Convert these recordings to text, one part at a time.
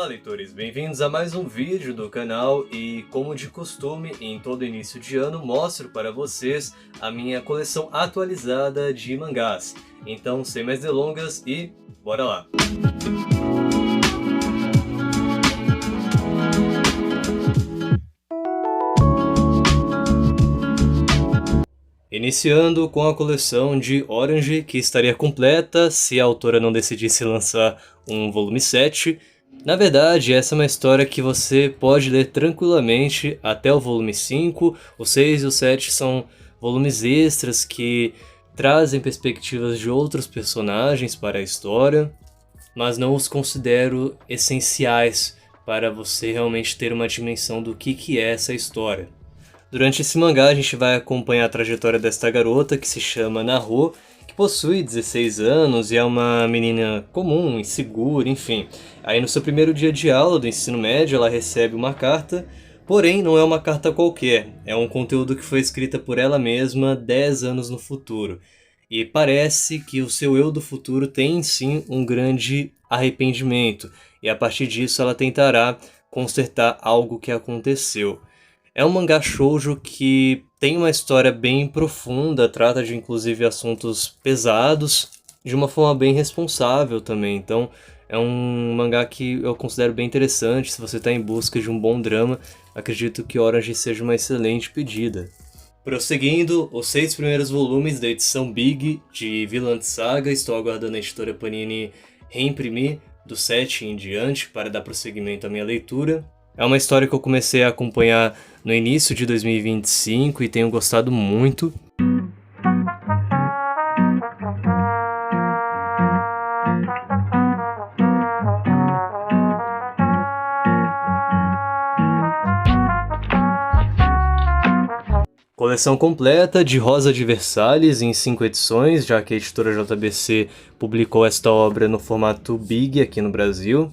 Olá, leitores! Bem-vindos a mais um vídeo do canal e, como de costume, em todo início de ano mostro para vocês a minha coleção atualizada de mangás. Então, sem mais delongas e bora lá! Iniciando com a coleção de Orange, que estaria completa se a autora não decidisse lançar um volume 7. Na verdade, essa é uma história que você pode ler tranquilamente até o volume 5. O 6 e o 7 são volumes extras que trazem perspectivas de outros personagens para a história, mas não os considero essenciais para você realmente ter uma dimensão do que é essa história. Durante esse mangá a gente vai acompanhar a trajetória desta garota que se chama Naho, que possui 16 anos e é uma menina comum, insegura, enfim. Aí no seu primeiro dia de aula do ensino médio ela recebe uma carta, porém não é uma carta qualquer, é um conteúdo que foi escrita por ela mesma 10 anos no futuro. E parece que o seu eu do futuro tem sim um grande arrependimento, e a partir disso ela tentará consertar algo que aconteceu. É um mangá shoujo que tem uma história bem profunda, trata de inclusive assuntos pesados, de uma forma bem responsável também. Então é um mangá que eu considero bem interessante. Se você está em busca de um bom drama, acredito que Orange seja uma excelente pedida. Prosseguindo, os 6 primeiros volumes da edição Big de Vinland Saga, estou aguardando a editora Panini reimprimir do 7 em diante para dar prosseguimento à minha leitura. É uma história que eu comecei a acompanhar no início de 2025 e tenho gostado muito. Coleção completa de Rosa de Versalhes em 5 edições, já que a editora JBC publicou esta obra no formato Big aqui no Brasil.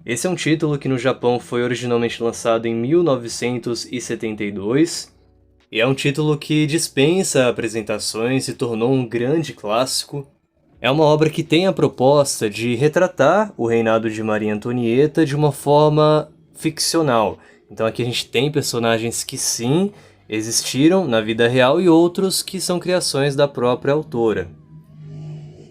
Esse é um título que no Japão foi originalmente lançado em 1972, e é um título que dispensa apresentações e tornou um grande clássico. É uma obra que tem a proposta de retratar o reinado de Maria Antonieta de uma forma ficcional. Então aqui a gente tem personagens que sim, existiram na vida real e outros que são criações da própria autora.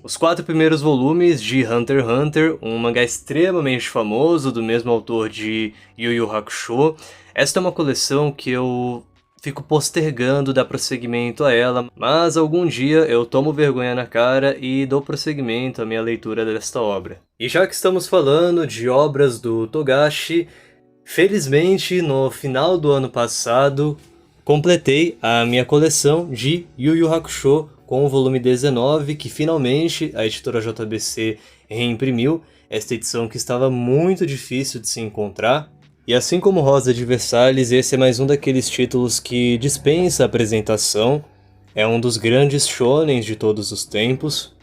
Os 4 primeiros volumes de Hunter x Hunter, um mangá extremamente famoso do mesmo autor de Yu Yu Hakusho. Esta é uma coleção que eu fico postergando dar prosseguimento a ela, mas algum dia eu tomo vergonha na cara e dou prosseguimento à minha leitura desta obra. E já que estamos falando de obras do Togashi, felizmente no final do ano passado completei a minha coleção de Yu Yu Hakusho com o volume 19, que finalmente a editora JBC reimprimiu, esta edição que estava muito difícil de se encontrar. E assim como Rosa de Versalhes, esse é mais um daqueles títulos que dispensa apresentação, é um dos grandes shonens de todos os tempos.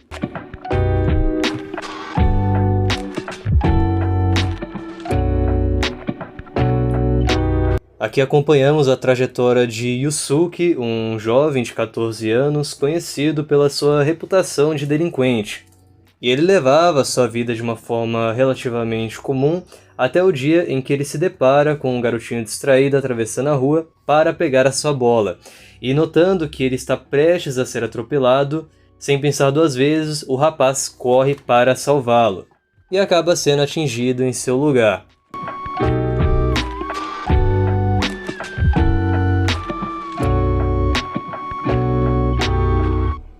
Aqui acompanhamos a trajetória de Yusuke, um jovem de 14 anos conhecido pela sua reputação de delinquente. E ele levava sua vida de uma forma relativamente comum até o dia em que ele se depara com um garotinho distraído atravessando a rua para pegar a sua bola. E notando que ele está prestes a ser atropelado, sem pensar 2 vezes, o rapaz corre para salvá-lo e acaba sendo atingido em seu lugar.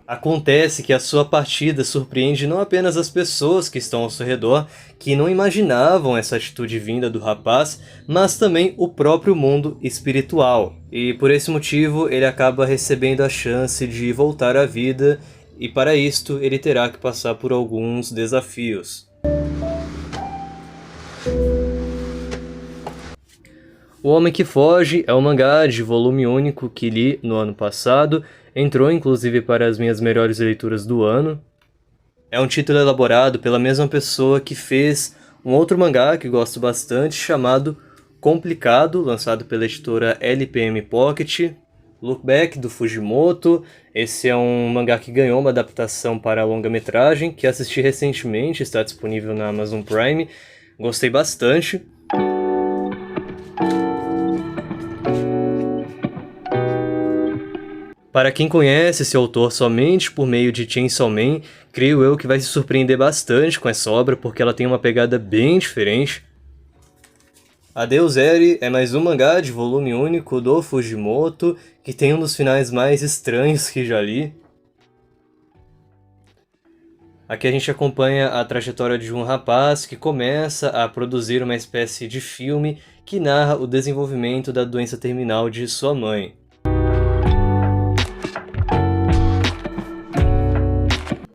Acontece que a sua partida surpreende não apenas as pessoas que estão ao seu redor, que não imaginavam essa atitude vinda do rapaz, mas também o próprio mundo espiritual. E por esse motivo ele acaba recebendo a chance de voltar à vida, e para isto ele terá que passar por alguns desafios. O Homem que Foge é um mangá de volume único que li no ano passado, entrou inclusive para as minhas melhores leituras do ano. É um título elaborado pela mesma pessoa que fez um outro mangá que gosto bastante, chamado Complicado, lançado pela editora LPM Pocket. Look Back, do Fujimoto. Esse é um mangá que ganhou uma adaptação para longa-metragem, que assisti recentemente, está disponível na Amazon Prime. Gostei bastante. Para quem conhece esse autor somente por meio de Chainsaw Man, creio eu que vai se surpreender bastante com essa obra, porque ela tem uma pegada bem diferente. Adeus Eri é mais um mangá de volume único do Fujimoto, que tem um dos finais mais estranhos que já li. Aqui a gente acompanha a trajetória de um rapaz que começa a produzir uma espécie de filme que narra o desenvolvimento da doença terminal de sua mãe.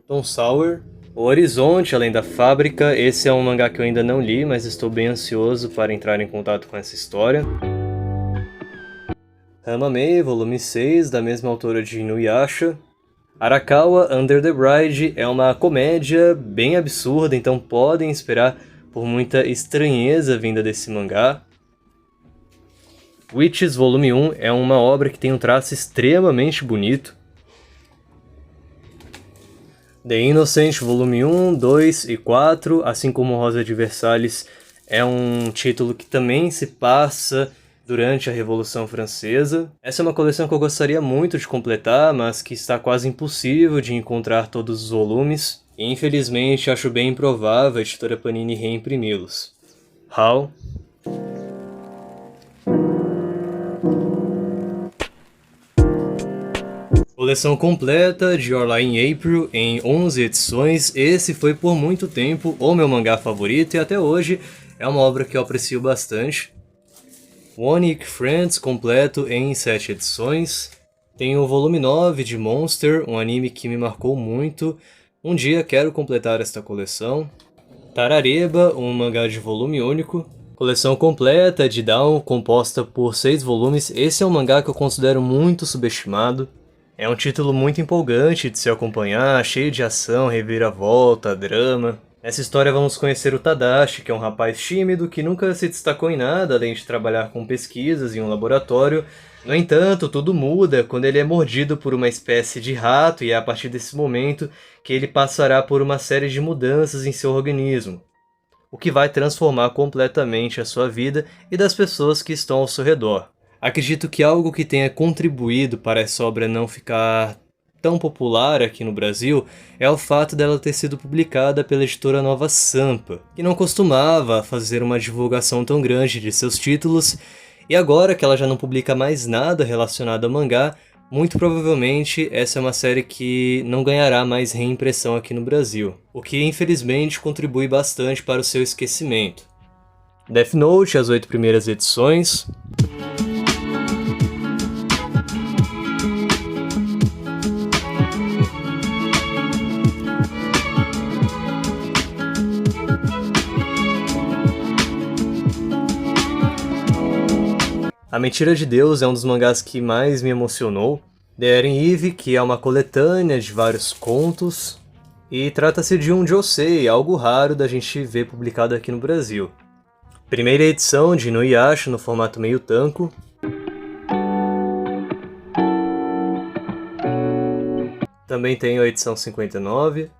Tom Sawyer. O Horizonte, Além da Fábrica. Esse é um mangá que eu ainda não li, mas estou bem ansioso para entrar em contato com essa história. Hamamei, volume 6, da mesma autora de Inuyasha. Arakawa Under the Bride é uma comédia bem absurda, então podem esperar por muita estranheza vinda desse mangá. Witches, volume 1, é uma obra que tem um traço extremamente bonito. The Innocent, volume 1, 2 e 4, assim como Rosa de Versalhes, é um título que também se passa durante a Revolução Francesa. Essa é uma coleção que eu gostaria muito de completar, mas que está quase impossível de encontrar todos os volumes, e infelizmente acho bem improvável a editora Panini reimprimi-los. How? Coleção completa de Your Lie in April em 11 edições. Esse foi por muito tempo o meu mangá favorito e até hoje é uma obra que eu aprecio bastante. One Week Friends completo em 7 edições. Tem o volume 9 de Monster, um anime que me marcou muito. Um dia quero completar esta coleção. Tarareba, um mangá de volume único. Coleção completa de Down, composta por 6 volumes. Esse é um mangá que eu considero muito subestimado. É um título muito empolgante de se acompanhar, cheio de ação, reviravolta, drama. Nessa história vamos conhecer o Tadashi, que é um rapaz tímido que nunca se destacou em nada além de trabalhar com pesquisas em um laboratório. No entanto, tudo muda quando ele é mordido por uma espécie de rato e é a partir desse momento que ele passará por uma série de mudanças em seu organismo, o que vai transformar completamente a sua vida e das pessoas que estão ao seu redor. Acredito que algo que tenha contribuído para essa obra não ficar tão popular aqui no Brasil é o fato dela ter sido publicada pela editora Nova Sampa, que não costumava fazer uma divulgação tão grande de seus títulos, e agora que ela já não publica mais nada relacionado ao mangá, muito provavelmente essa é uma série que não ganhará mais reimpressão aqui no Brasil, o que infelizmente contribui bastante para o seu esquecimento. Death Note, as 8 primeiras edições. A Mentira de Deus é um dos mangás que mais me emocionou. The Eren Eve, que é uma coletânea de vários contos, e trata-se de um josei, algo raro da gente ver publicado aqui no Brasil. Primeira edição de Inuyasha no formato meio tanco. Também tem a edição 59.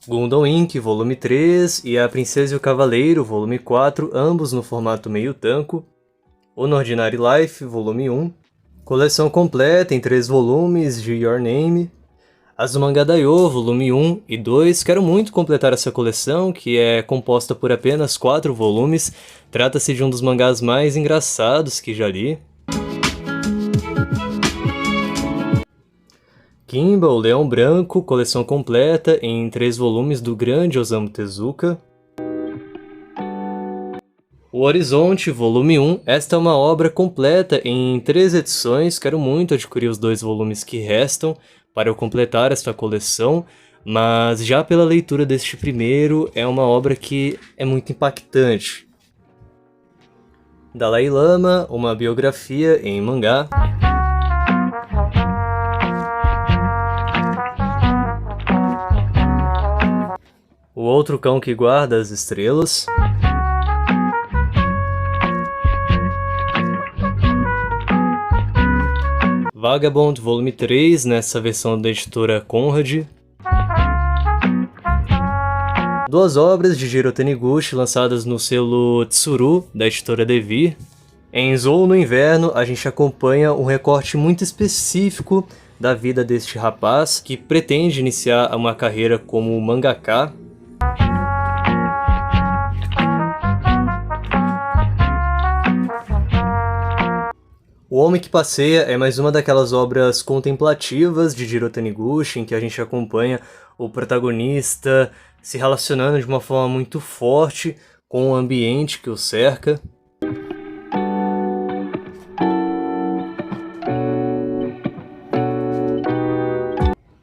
Gundam Inc, volume 3, e A Princesa e o Cavaleiro, volume 4, ambos no formato meio tanco. Unordinary Life, volume 1. Coleção completa em 3 volumes de Your Name. Azumanga Daioh, volume 1 e 2. Quero muito completar essa coleção, que é composta por apenas 4 volumes. Trata-se de um dos mangás mais engraçados que já li. Kimba, o Leão Branco, coleção completa em 3 volumes do grande Osamu Tezuka. O Horizonte, volume 1. Esta é uma obra completa em 3 edições. Quero muito adquirir os 2 volumes que restam para eu completar esta coleção, mas já pela leitura deste primeiro, é uma obra que é muito impactante. Dalai Lama, uma biografia em mangá. O Outro Cão que Guarda as Estrelas. Vagabond Volume 3, nessa versão da editora Conrad. Duas obras de Jiro Taniguchi lançadas no selo Tsuru, da editora Devir. Em Zou no Inverno, a gente acompanha um recorte muito específico da vida deste rapaz que pretende iniciar uma carreira como mangaka. O Homem que Passeia é mais uma daquelas obras contemplativas de Jiro Taniguchi em que a gente acompanha o protagonista se relacionando de uma forma muito forte com o ambiente que o cerca.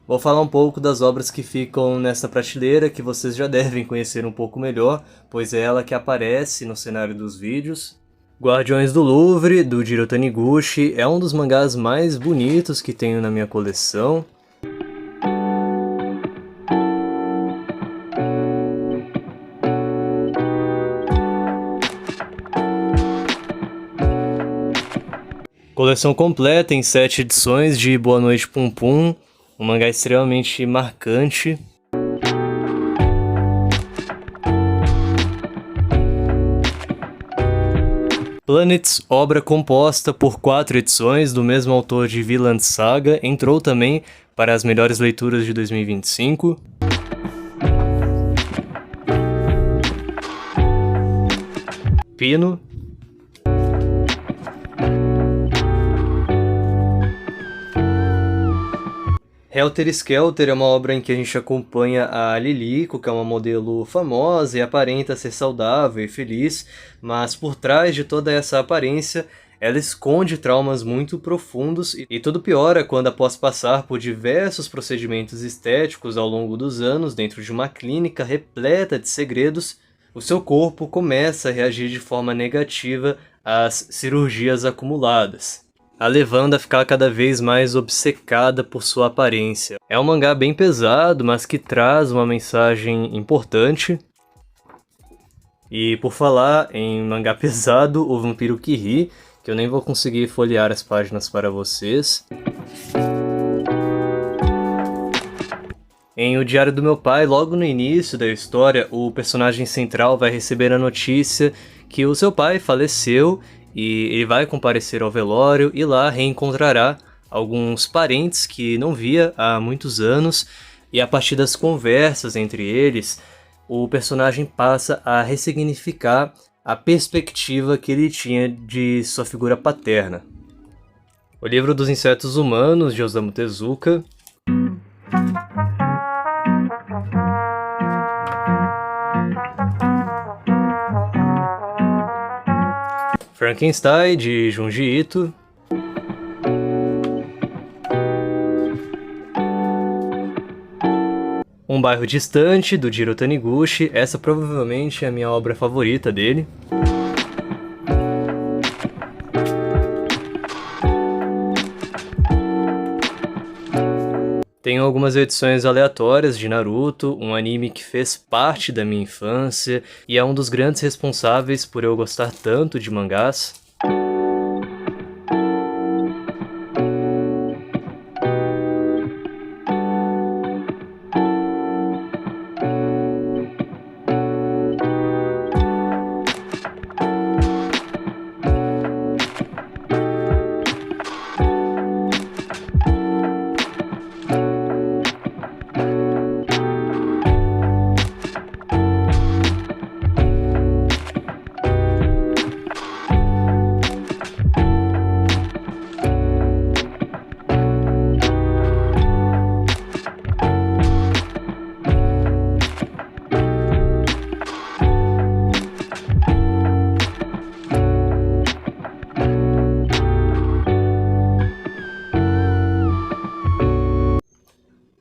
Vou falar um pouco das obras que ficam nessa prateleira, que vocês já devem conhecer um pouco melhor, pois é ela que aparece no cenário dos vídeos. Guardiões do Louvre, do Jiro Taniguchi, é um dos mangás mais bonitos que tenho na minha coleção. Coleção completa em 7 edições de Boa Noite Pum Pum, um mangá extremamente marcante. Planets, obra composta por 4 edições do mesmo autor de Vinland Saga, entrou também para as melhores leituras de 2025. Pino. Helter Skelter é uma obra em que a gente acompanha a Liliko, que é uma modelo famosa e aparenta ser saudável e feliz, mas por trás de toda essa aparência, ela esconde traumas muito profundos e tudo piora quando, após passar por diversos procedimentos estéticos ao longo dos anos dentro de uma clínica repleta de segredos, o seu corpo começa a reagir de forma negativa às cirurgias acumuladas, a levando a ficar cada vez mais obcecada por sua aparência. É um mangá bem pesado, mas que traz uma mensagem importante. E por falar em mangá pesado, O Vampiro que Ri, que eu nem vou conseguir folhear as páginas para vocês. Em O Diário do Meu Pai, logo no início da história, o personagem central vai receber a notícia que o seu pai faleceu e ele vai comparecer ao velório e lá reencontrará alguns parentes que não via há muitos anos, e a partir das conversas entre eles, o personagem passa a ressignificar a perspectiva que ele tinha de sua figura paterna. O Livro dos Insetos Humanos, de Osamu Tezuka. Frankenstein, de Junji Ito. Um Bairro Distante, do Jiro Taniguchi. Essa provavelmente é a minha obra favorita dele. Tenho algumas edições aleatórias de Naruto, um anime que fez parte da minha infância e é um dos grandes responsáveis por eu gostar tanto de mangás.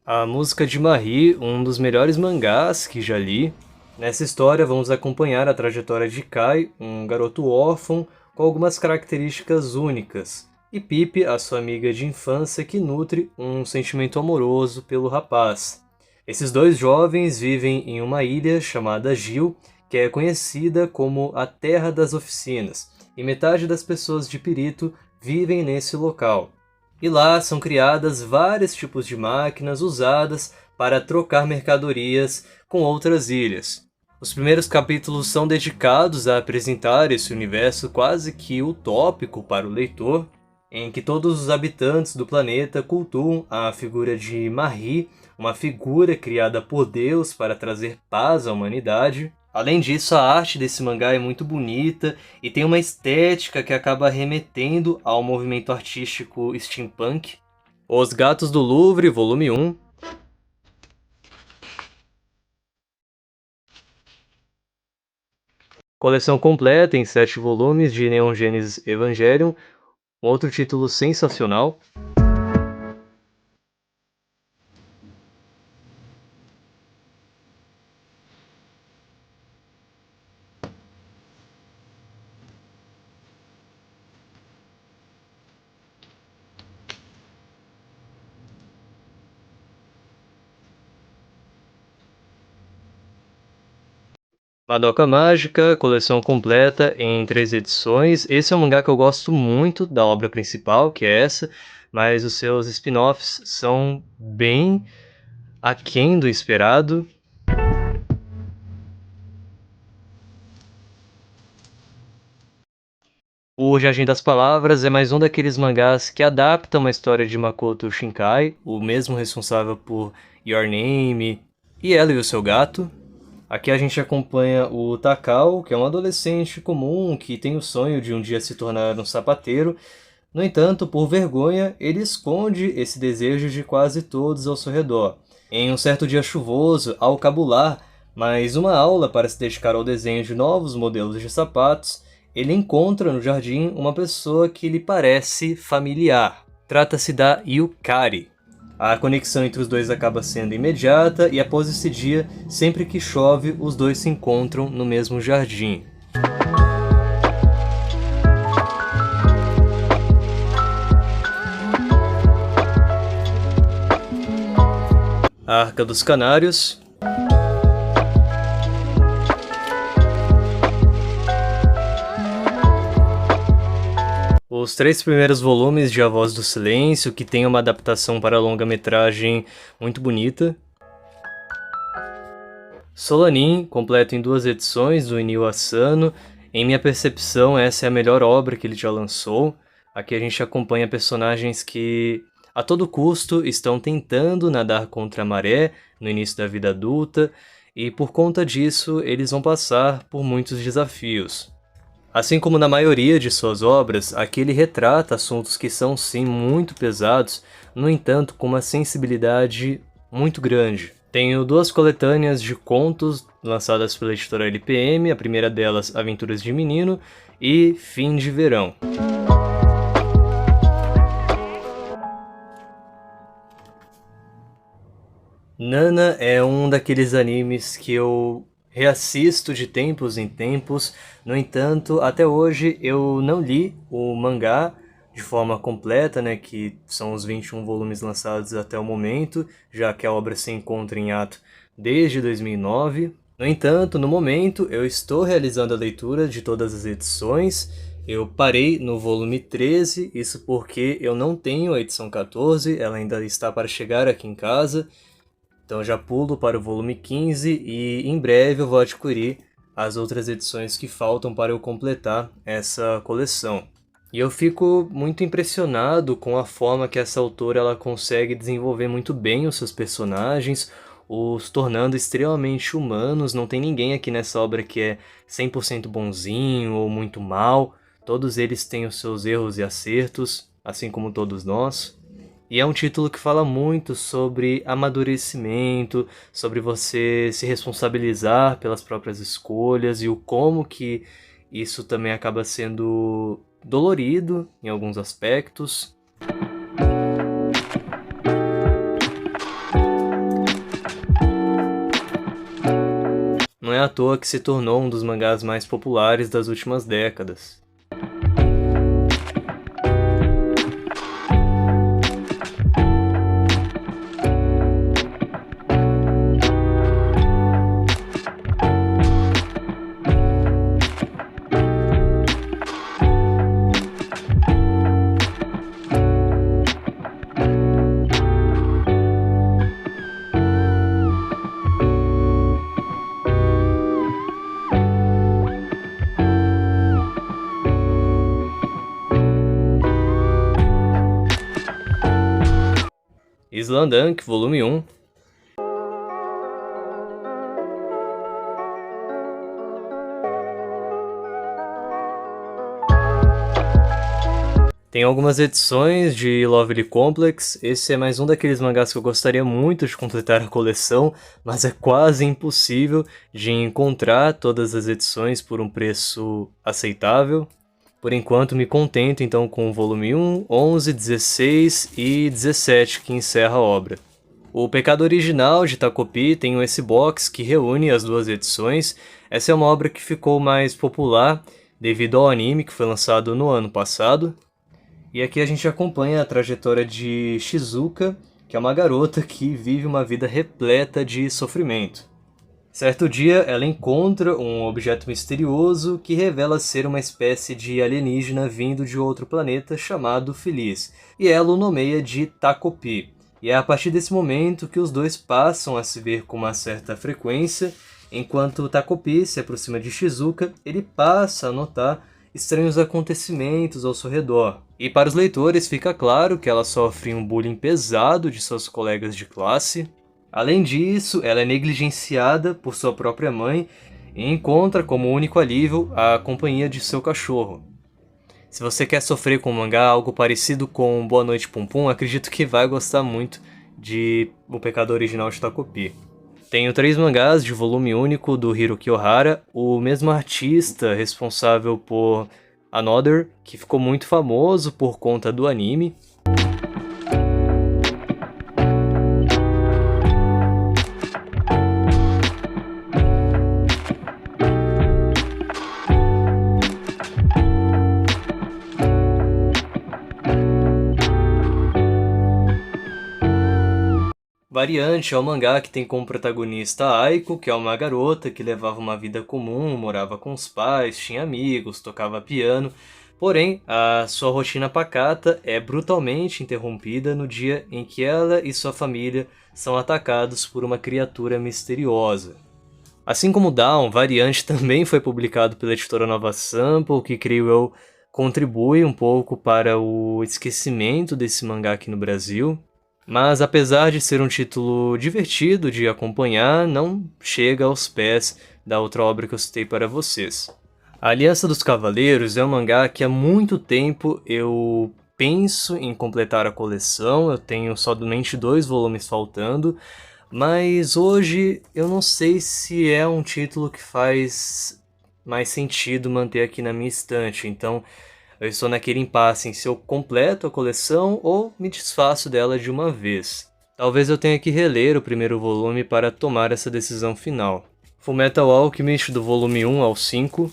A Música de Marie, um dos melhores mangás que já li. Nessa história vamos acompanhar a trajetória de Kai, um garoto órfão com algumas características únicas, e Pipe, a sua amiga de infância que nutre um sentimento amoroso pelo rapaz. Esses dois jovens vivem em uma ilha chamada Gil, que é conhecida como a Terra das Oficinas, e metade das pessoas de Pirito vivem nesse local. E lá são criadas vários tipos de máquinas usadas para trocar mercadorias com outras ilhas. Os primeiros capítulos são dedicados a apresentar esse universo quase que utópico para o leitor, em que todos os habitantes do planeta cultuam a figura de Marie, uma figura criada por Deus para trazer paz à humanidade. Além disso, a arte desse mangá é muito bonita e tem uma estética que acaba remetendo ao movimento artístico steampunk. Os Gatos do Louvre, volume 1. Coleção completa em 7 volumes de Neon Genesis Evangelion, outro título sensacional. Madoka Mágica, coleção completa em 3 edições. Esse é um mangá que eu gosto muito da obra principal, que é essa, mas os seus spin-offs são bem aquém do esperado. O Jardim das Palavras é mais um daqueles mangás que adaptam uma história de Makoto Shinkai, o mesmo responsável por Your Name e Ela e o Seu Gato. Aqui a gente acompanha o Takao, que é um adolescente comum que tem o sonho de um dia se tornar um sapateiro. No entanto, por vergonha, ele esconde esse desejo de quase todos ao seu redor. Em um certo dia chuvoso, ao cabular mais uma aula para se dedicar ao desenho de novos modelos de sapatos, ele encontra no jardim uma pessoa que lhe parece familiar. Trata-se da Yukari. A conexão entre os dois acaba sendo imediata e após esse dia, sempre que chove, os dois se encontram no mesmo jardim. A Arca dos Canários. Os 3 primeiros volumes de A Voz do Silêncio, que tem uma adaptação para longa-metragem muito bonita. Solanin, completo em 2 edições, do Inio Asano. Em minha percepção, essa é a melhor obra que ele já lançou. Aqui a gente acompanha personagens que, a todo custo, estão tentando nadar contra a maré no início da vida adulta, e por conta disso, eles vão passar por muitos desafios. Assim como na maioria de suas obras, aqui ele retrata assuntos que são sim muito pesados, no entanto com uma sensibilidade muito grande. Tenho 2 coletâneas de contos lançadas pela editora LPM, a primeira delas Aventuras de Menino e Fim de Verão. Nana é um daqueles animes que eu reassisto de tempos em tempos. No entanto, até hoje eu não li o mangá de forma completa, né, que são os 21 volumes lançados até o momento, já que a obra se encontra em ato desde 2009. No entanto, no momento, eu estou realizando a leitura de todas as edições. Eu parei no volume 13, isso porque eu não tenho a edição 14, ela ainda está para chegar aqui em casa. Então já pulo para o volume 15 e em breve eu vou adquirir as outras edições que faltam para eu completar essa coleção. E eu fico muito impressionado com a forma que essa autora ela consegue desenvolver muito bem os seus personagens, os tornando extremamente humanos. Não tem ninguém aqui nessa obra que é 100% bonzinho ou muito mal. Todos eles têm os seus erros e acertos, assim como todos nós. E é um título que fala muito sobre amadurecimento, sobre você se responsabilizar pelas próprias escolhas e o como que isso também acaba sendo dolorido em alguns aspectos. Não é à toa que se tornou um dos mangás mais populares das últimas décadas. Slam Dunk, volume 1. Tem algumas edições de Lovely Complex. Esse é mais um daqueles mangás que eu gostaria muito de completar a coleção, mas é quase impossível de encontrar todas as edições por um preço aceitável. Por enquanto me contento então com o volume 1, 11, 16 e 17 que encerra a obra. O Pecado Original de Takopi tem um S-Box que reúne as duas edições. Essa é uma obra que ficou mais popular devido ao anime que foi lançado no ano passado. E aqui a gente acompanha a trajetória de Shizuka, que é uma garota que vive uma vida repleta de sofrimento. Certo dia, ela encontra um objeto misterioso que revela ser uma espécie de alienígena vindo de outro planeta chamado Feliz, e ela o nomeia de Takopi. E é a partir desse momento que os dois passam a se ver com uma certa frequência. Enquanto Takopi se aproxima de Shizuka, ele passa a notar estranhos acontecimentos ao seu redor. E para os leitores fica claro que ela sofre um bullying pesado de seus colegas de classe. Além disso, ela é negligenciada por sua própria mãe e encontra como único alívio a companhia de seu cachorro. Se você quer sofrer com um mangá algo parecido com Boa Noite Pum Pum, acredito que vai gostar muito de O Pecado Original de Takopi. Tenho 3 mangás de volume único do Hiroki Ohara, o mesmo artista responsável por Another, que ficou muito famoso por conta do anime. Variante é o mangá que tem como protagonista Aiko, que é uma garota que levava uma vida comum, morava com os pais, tinha amigos, tocava piano. Porém, a sua rotina pacata é brutalmente interrompida no dia em que ela e sua família são atacados por uma criatura misteriosa. Assim como Down, Variante também foi publicado pela editora Nova Sample, que creio eu contribui um pouco para o esquecimento desse mangá aqui no Brasil. Mas apesar de ser um título divertido de acompanhar, não chega aos pés da outra obra que eu citei para vocês. A Aliança dos Cavaleiros é um mangá que há muito tempo eu penso em completar a coleção, eu tenho somente 2 volumes faltando, mas hoje eu não sei se é um título que faz mais sentido manter aqui na minha estante, então eu estou naquele impasse em se eu completo a coleção ou me desfaço dela de uma vez. Talvez eu tenha que reler o primeiro volume para tomar essa decisão final. Fullmetal Alchemist do volume 1 ao 5.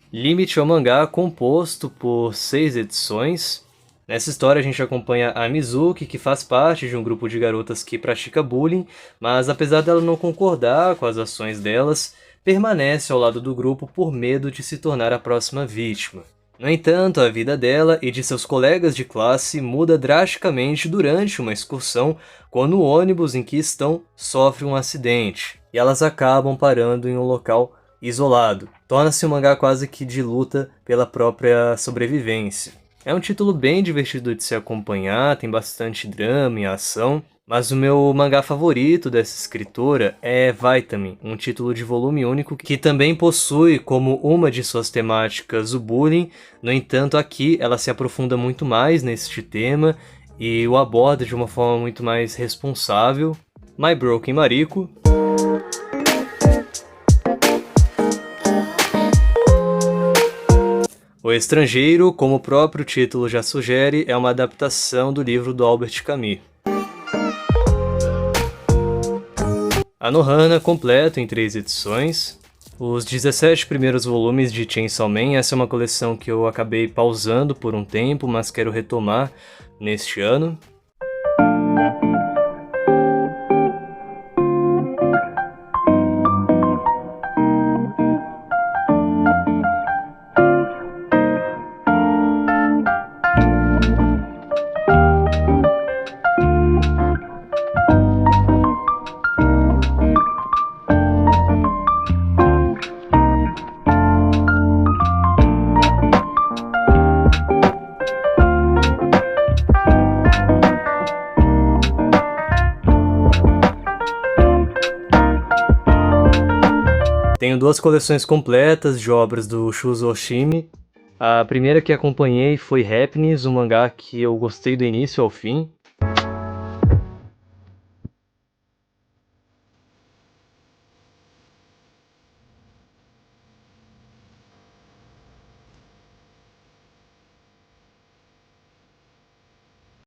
Limit é um mangá composto por 6 edições. Nessa história a gente acompanha a Mizuki, que faz parte de um grupo de garotas que pratica bullying, mas apesar dela não concordar com as ações delas, permanece ao lado do grupo por medo de se tornar a próxima vítima. No entanto, a vida dela e de seus colegas de classe muda drasticamente durante uma excursão, quando o ônibus em que estão sofre um acidente, e elas acabam parando em um local isolado. Torna-se um mangá quase que de luta pela própria sobrevivência. É um título bem divertido de se acompanhar, tem bastante drama e ação, mas o meu mangá favorito dessa escritora é Vitamin, um título de volume único que também possui como uma de suas temáticas o bullying. No entanto, aqui ela se aprofunda muito mais neste tema e o aborda de uma forma muito mais responsável. My Broken Mariko. O Estrangeiro, como o próprio título já sugere, é uma adaptação do livro do Albert Camus. Anohana, completo em 3 edições. Os 17 primeiros volumes de Chainsaw Man, essa é uma coleção que eu acabei pausando por um tempo, mas quero retomar neste ano. Tenho 2 coleções completas de obras do Shuzo Oshimi. A primeira que acompanhei foi Happiness, um mangá que eu gostei do início ao fim.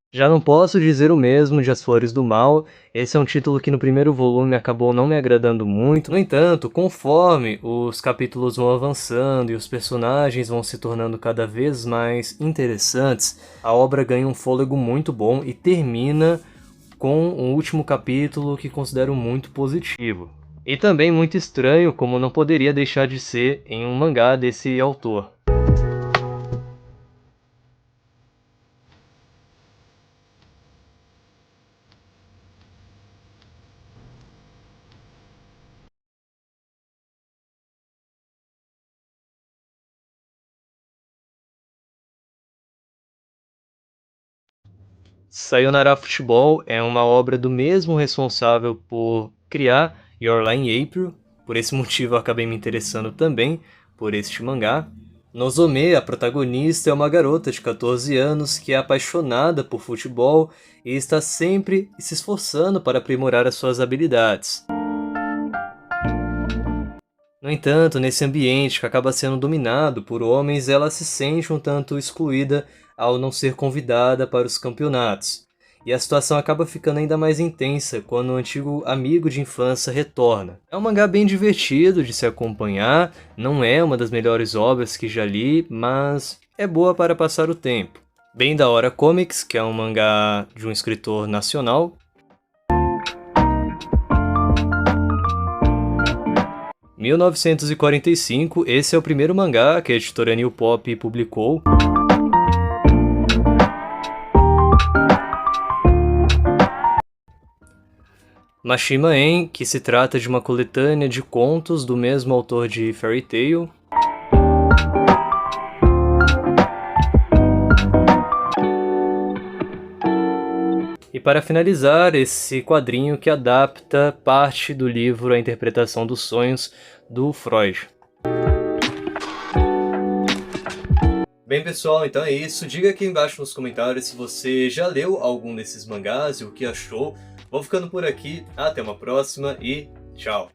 Já não posso dizer o mesmo de As Flores do Mal. Esse é um título que no primeiro volume acabou não me agradando muito. No entanto, conforme os capítulos vão avançando e os personagens vão se tornando cada vez mais interessantes, a obra ganha um fôlego muito bom e termina com um último capítulo que considero muito positivo. E também muito estranho, como não poderia deixar de ser em um mangá desse autor. Sayonara Futebol é uma obra do mesmo responsável por criar Your Lie in April, por esse motivo eu acabei me interessando também por este mangá. Nozomi, a protagonista, é uma garota de 14 anos que é apaixonada por futebol e está sempre se esforçando para aprimorar as suas habilidades. No entanto, nesse ambiente que acaba sendo dominado por homens, ela se sente um tanto excluída ao não ser convidada para os campeonatos. E a situação acaba ficando ainda mais intensa quando o antigo amigo de infância retorna. É um mangá bem divertido de se acompanhar, não é uma das melhores obras que já li, mas é boa para passar o tempo. Bem da Hora Comics, que é um mangá de um escritor nacional. 1945, esse é o primeiro mangá que a editora New Pop publicou. Mashima En, que se trata de uma coletânea de contos do mesmo autor de Fairy Tail. E para finalizar, esse quadrinho que adapta parte do livro A Interpretação dos Sonhos, do Freud. Bem pessoal, então é isso. Diga aqui embaixo nos comentários se você já leu algum desses mangás e o que achou. Vou ficando por aqui, até uma próxima e tchau!